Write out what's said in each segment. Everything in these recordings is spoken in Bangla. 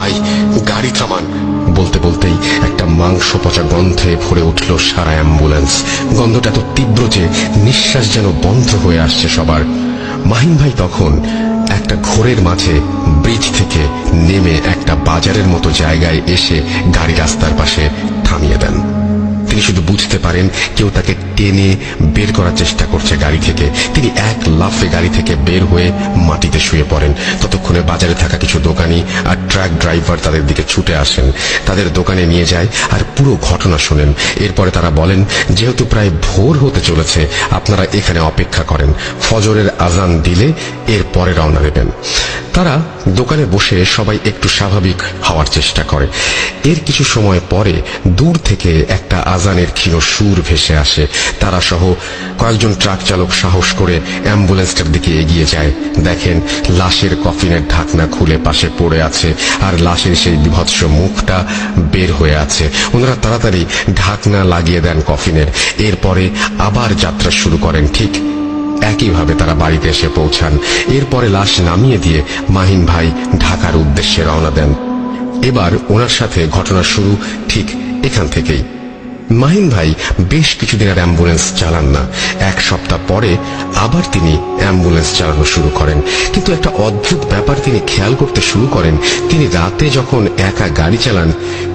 ভাই, গাড়ি থামান। বলতে বলতেই একটা মাংস পচা গন্ধে ভরে উঠল সারা অ্যাম্বুলেন্স। গন্ধটা এত তীব্র যে নিঃশ্বাস যেন বন্ধ হয়ে আসছে সবার। মাহিন ভাই তখন একটা ঘোরের মাঝে ব্রিজ থেকে নেমে একটা বাজারের মতো জায়গায় এসে গাড়ি রাস্তার পাশে থামিয়ে দেন। তিনি শুধু বুঝতে পারেন কেউ তাকে টেনে বের করার চেষ্টা করছে গাড়ি থেকে। তিনি এক লাফে গাড়ি থেকে বের হয়ে মাটিতে শুয়ে পড়েন। ততক্ষণে বাজারে থাকা কিছু দোকানি আর ট্রাক ড্রাইভার তাদের দিকে ছুটে আসেন, তাদের দোকানে নিয়ে যায় আর পুরো ঘটনা শোনেন। এরপরে তারা বলেন, যেহেতু প্রায় ভোর হতে চলেছে, আপনারা এখানে অপেক্ষা করেন, ফজরের আজান দিলে এরপরে রওনা দেবেন। তারা দোকানে বসে সবাই একটু স্বাভাবিক হওয়ার চেষ্টা করে। এর কিছু সময় পরে দূর থেকে একটা আজানের ক্ষীণ সুর ভেসে আসে। তারা সহ কয়েকজন ট্রাক চালক সাহস করে অ্যাম্বুলেন্সটার দিকে এগিয়ে যায়। দেখেন লাশের কফিনের ঢাকনা খুলে পাশে পড়ে আছে আর লাশের সেই বিভৎস মুখটা বের হয়ে আছে। ওনারা তাড়াতাড়ি ঢাকনা লাগিয়ে দেন কফিনের। এরপরে আবার যাত্রা শুরু করেন। ঠিক একইভাবে তারা বাড়িতে এসে পৌঁছান। এরপরে লাশ নামিয়ে দিয়ে মাহিন ভাই ঢাকার উদ্দেশ্যে রওনা দেন। এবার ওনার সাথে ঘটনা শুরু ঠিক এখান থেকেই। মাহিন ভাই বেশ কিছুদিন আর অ্যাম্বুলেন্স চালান না। এক সপ্তাহ পরে আবার তিনি অ্যাম্বুলেন্স চালানো শুরু করেন। কিন্তু একটা অদ্ভুত ব্যাপার তিনি খেয়াল করতে শুরু করেন। তিনি রাতে যখন একা গাড়ি চালান,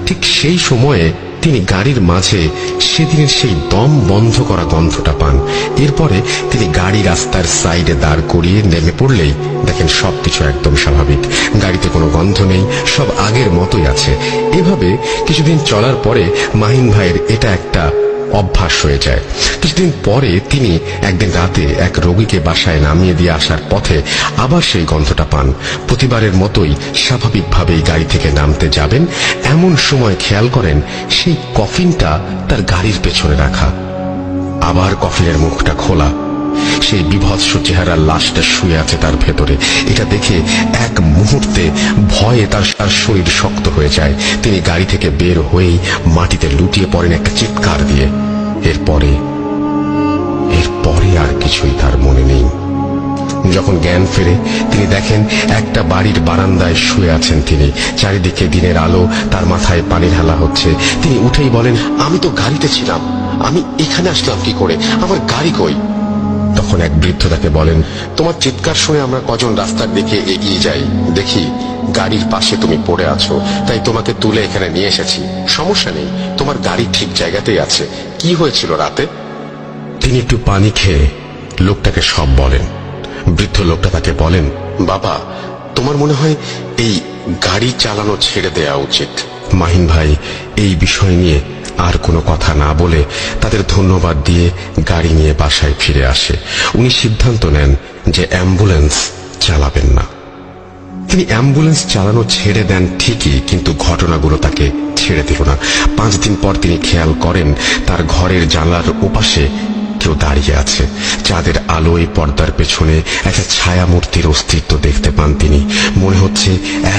ঠিক সেই সময়ে তিনি গাড়ির মাঝে সেদিনের সেই দম বন্ধ করা গন্ধটা পান। এরপরে তিনি গাড়ি রাস্তার সাইডে দাঁড় করিয়ে নেমে পড়লেই দেখেন সবকিছু একদম স্বাভাবিক। গাড়িতে কোনো গন্ধ নেই, সব আগের মতোই আছে। এভাবে কিছুদিন চলার পরে মাহিন ভাইয়ের এটা একটা অভ্যাস হয়ে যায়। কিছুদিন পরে তিনি একদিন রাতে এক রোগীকে বাসায় নামিয়ে দিয়ে আসার পথে আবার সেই গন্ধটা পান। প্রতিবারের মতোই স্বাভাবিকভাবেই গাড়ি থেকে নামতে যাবেন, এমন সময় খেয়াল করেন সেই কফিনটা তার গাড়ির পেছনে রাখা। আবার কফিনের মুখটা খোলা, সেই বিভৎস চেহারার লাশটা শুয়ে আছে তার ভেতরে। এটা দেখে এক মুহূর্তে ভয়ে তার শরীর শক্ত হয়ে যায়। তিনি গাড়ি থেকে বের হয়েই মাটিতে লুটিয়ে পড়েন একটা চিৎকার দিয়ে। এরপরে আর কিছুই তার মনে নেই। যখন জ্ঞান ফেরে তিনি দেখেন একটা বাড়ির বারান্দায় শুয়ে আছেন তিনি। চারিদিকে দিনের আলো, তার মাথায় পানি ঢালা হচ্ছে। তিনি উঠেই বলেন, আমি তো গাড়িতে ছিলাম, আমি এখানে আসলাম কি করে, আমার গাড়ি কই? তখন এক বৃদ্ধ তাকে বলেন, তোমার চিৎকার শুনে আমরা কজন রাস্তার দিকে এগিয়ে যাই, দেখি গাড়ির পাশে তুমি পড়ে আছো, তাই তোমাকে তুলে এখানে নিয়ে এসেছি। সমস্যা নেই, তোমার গাড়ি ঠিক জায়গাতেই আছে। কি হয়েছিল রাতে? তিনি একটু পানি খেয়ে লোকটাকে সব বলেন। বৃদ্ধ লোকটা তাকে বলেন, বাবা, তোমার মনে হয় এই গাড়ি চালানো ছেড়ে দেওয়া উচিত। মাহিন ভাই এই বিষয় নিয়ে আর কোনো কথা না বলে তাদের ধন্যবাদ দিয়ে গাড়ি নিয়ে বাসায় ফিরে আসে। উনি সিদ্ধান্ত নেন যে অ্যাম্বুলেন্স চালাবেন না। তিনি অ্যাম্বুলেন্স চালানো ছেড়ে দেন ঠিকই, কিন্তু ঘটনাগুলো তাকে ছেড়ে দিল না। 5 দিন পর তিনি খেয়াল করেন তার ঘরের জানলার ওপাশে কেউ দাঁড়িয়ে আছে। চাঁদের আলোয় পর্দার পেছনে একটা ছায়া মূর্তির অস্তিত্ব দেখতে পান তিনি। মনে হচ্ছে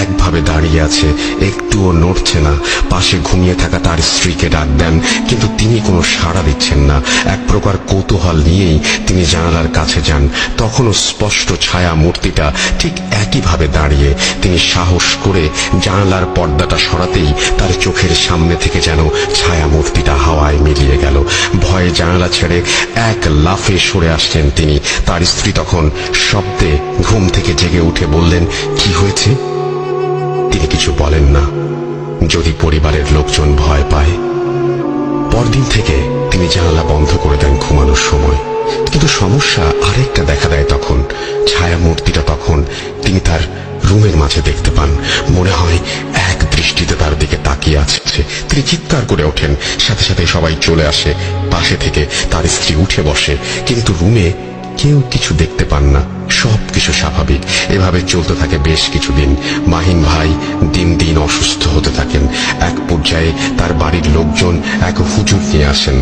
একভাবে দাঁড়িয়ে আছে, একটুও নড়ছে না। পাশে ঘুমিয়ে থাকা তার স্ত্রীকে ডাক দেন, কিন্তু তিনি কোনো সাড়া দিচ্ছেন না। এক প্রকার কৌতূহল নিয়েই তিনি জানালার কাছে যান। তখনও স্পষ্ট ছায়া মূর্তিটা ঠিক একইভাবে দাঁড়িয়ে। তিনি সাহস করে জানালার পর্দাটা সরাতেই তার চোখের সামনে থেকে যেন ছায়া মূর্তিটা হাওয়ায় মিলিয়ে গেল। ভয়ে জানালা ছেড়ে এক লাফে সরে আসছেন তিনি। তার স্ত্রী তখন শব্দে ঘুম থেকে জেগে উঠে বললেন, কি হয়েছে? তিনি কিছু বলেন না, যদি পরিবারের লোকজন ভয় পায়। পরদিন থেকে তিনি জানালা বন্ধ করে দেন ঘুমানোর সময়। কিন্তু সমস্যা আরেকটা দেখা দেয় তখন। ছায়া মূর্তিটা তখন তিনি তার রুমের মাঝে দেখতে পান। মনে হয় এক দৃষ্টিতে তার দিকে তাকিয়ে আছে। তিনি চিৎকার করে ওঠেন, সাথে সাথে সবাই চলে আসে। পাশে থেকে তার স্ত্রী উঠে বসে, কিন্তু রুমে কেউ কিছু দেখতে পান না, সবকিছু স্বাভাবিক। এভাবে চলতে থাকে বেশ কিছুদিন। মাহিন ভাই দিন দিন অসুস্থ হতে থাকেন। এক পর্যায়ে তার বাড়ির লোকজন এক হুজুর নিয়ে আসেন।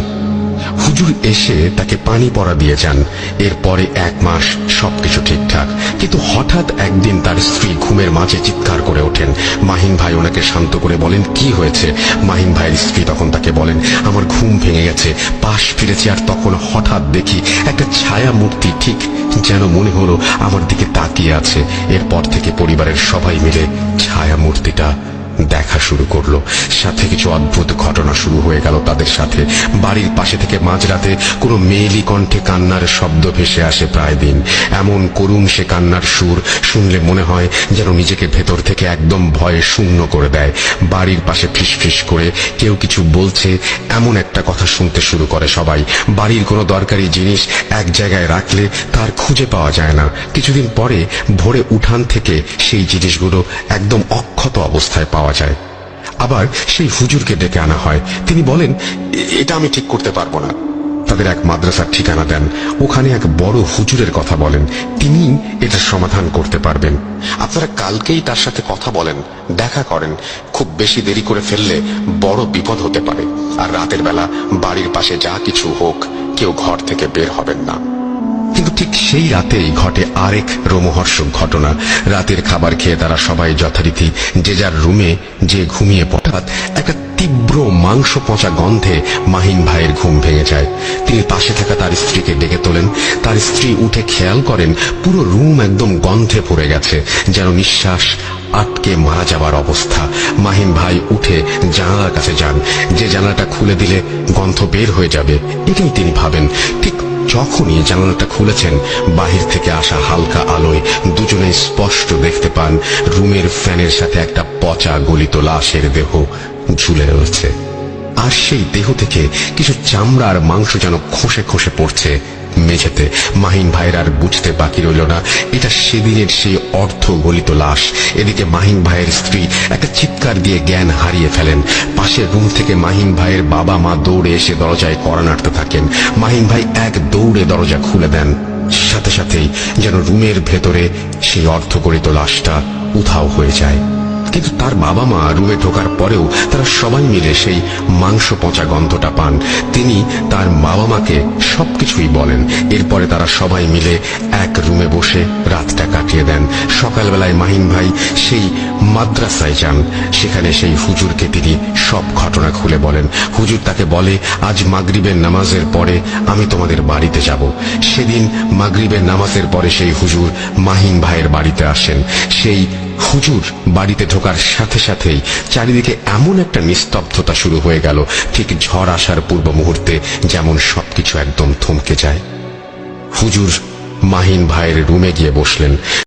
হুজুর এসে তাকে পানি পড়া দিয়ে যান। এরপরে 1 মাস সবকিছু ঠিকঠাক, কিন্তু হঠাৎ একদিন তার স্ত্রী ঘুমের মাঝে চিৎকার করে ওঠেন। মাহিন ভাই ওনাকে শান্ত করে বলেন, কি হয়েছে? মাহিন ভাইয়ের স্ত্রী তখন তাকে বলেন, আমার ঘুম ভেঙে গেছে, পাশ ফিরেছি, আর তখন হঠাৎ দেখি একটা ছায়া মূর্তি, ঠিক যেন মনে হলো আমার দিকে তাকিয়ে আছে। এরপর থেকে পরিবারের সবাই মিলে ছায়া মূর্তিটা দেখা শুরু করলো। সাথে কিছু অদ্ভুত ঘটনা শুরু হয়ে গেল তাদের সাথে। বাড়ির পাশে থেকে মাঝরাতে কোনো মেয়েলি কণ্ঠে কান্নার শব্দ ভেসে আসে প্রায় দিন। এমন করুণ সে কান্নার সুর শুনলে মনে হয় যেন নিজেকে ভেতর থেকে একদম ভয়ে শূন্য করে দেয়। বাড়ির পাশে ফিসফিস করে কেউ কিছু বলছে এমন একটা কথা শুনতে শুরু করে সবাই। বাড়ির কোনো দরকারি জিনিস এক জায়গায় রাখলে তার খুঁজে পাওয়া যায় না। কিছুদিন পরে ভোরে উঠান থেকে সেই জিনিসগুলো একদম অক্ষত অবস্থায় পাওয়া যায়। আবার সেই হুজুরকে ডেকে আনা হয়। তিনি বলেন, এটা আমি ঠিক করতে পারবো না। তাদের এক মাদ্রাসার ঠিকানা দেন। ওখানে এক বড় হুজুরের কথা বলেন, তিনি এটার সমাধান করতে পারবেন। আপনারা কালকেই তার সাথে কথা বলেন, দেখা করেন। খুব বেশি দেরি করে ফেললে বড় বিপদ হতে পারে। আর রাতের বেলা বাড়ির পাশে যা কিছু হোক, কেউ ঘর থেকে বের হবেন না। কিন্তু ঠিক সেই রাতেই ঘটে আরেক রোমহর্ষক ঘটনা। রাতের খাবার খেয়ে তারা সবাই যথারীতি যে যার রুমে যে ঘুমিয়ে পড়ে। একটা তীব্র মাংস পচা গন্ধে মাহিন ভাইয়ের ঘুম ভেঙে যায়। তিনি পাশে থাকা তার স্ত্রীকে ডেকে তোলেন। তার স্ত্রী উঠে খেয়াল করেন পুরো রুম একদম গন্ধে ভরে গেছে, যেন নিঃশ্বাস আটকে মারা যাবার অবস্থা। মাহিন ভাই উঠে জানালার কাছে যান, যে জানালাটা খুলে দিলে গন্ধ বের হয়ে যাবে, এটাই তিনি ভাবেন। ঠিক যখনই জানালাটা খুলেছেন, বাহির থেকে আসা হালকা আলোয় দুজনেই স্পষ্ট দেখতে পান রুমের ফ্যানের সাথে একটা পচা গলিত লাশের দেহ ঝুলে রয়েছে। আর সেই দেহ থেকে কিছু চামড়া আর মাংস যেন খসে খসে পড়ছে মেঝেতে। মাহিন ভাইয়ের আর বুঝতে বাকি রইল না এটা সেদিনের সেই অর্ধ গলিত লাশ। এদিকে মাহিন ভাইয়ের স্ত্রী একটা চিৎকার দিয়ে জ্ঞান হারিয়ে ফেলেন। পাশের রুম থেকে মাহিন ভাইয়ের বাবা মা দৌড়ে এসে দরজায় কড়া নাড়তে থাকেন। মাহিন ভাই এক দৌড়ে দরজা খুলে দেন। সাথে সাথেই যেন রুমের ভেতরে সেই অর্ধগলিত লাশটা উধাও হয়ে যায়। কিন্তু তার বাবা মা রুমে ঢোকার পরেও তারা সবাই মিলে সেই মাংস পচা গন্ধটা পান। তিনি তার বাবা মাকে সবকিছুই বলেন। এরপরে তারা সবাই মিলে এক রুমে বসে রাতটা কাটিয়ে দেন। সকালবেলায় মাহিন ভাই সেই মাদ্রাসায় যান। সেখানে সেই হুজুরকে তিনি সব ঘটনা খুলে বলেন। হুজুর তাকে বলে, আজ মাগরিবের নামাজের পরে আমি তোমাদের বাড়িতে যাব। সেদিন মাগরিবের নামাজের পরে সেই হুজুর মাহিন ভাইয়ের বাড়িতে আসেন। সেই হুজুর বাড়িতে ঢোকার সাথে সাথেই চারিদিকে এমন একটা নিস্তব্ধতা শুরু হয়ে গেল, ঠিক ঝড় আসার পূর্ব মুহূর্তে যেমন সবকিছু একদম থমকে যায়। হুজুর মাহিন ভাইয়ের রুমে গিয়ে বসলেন।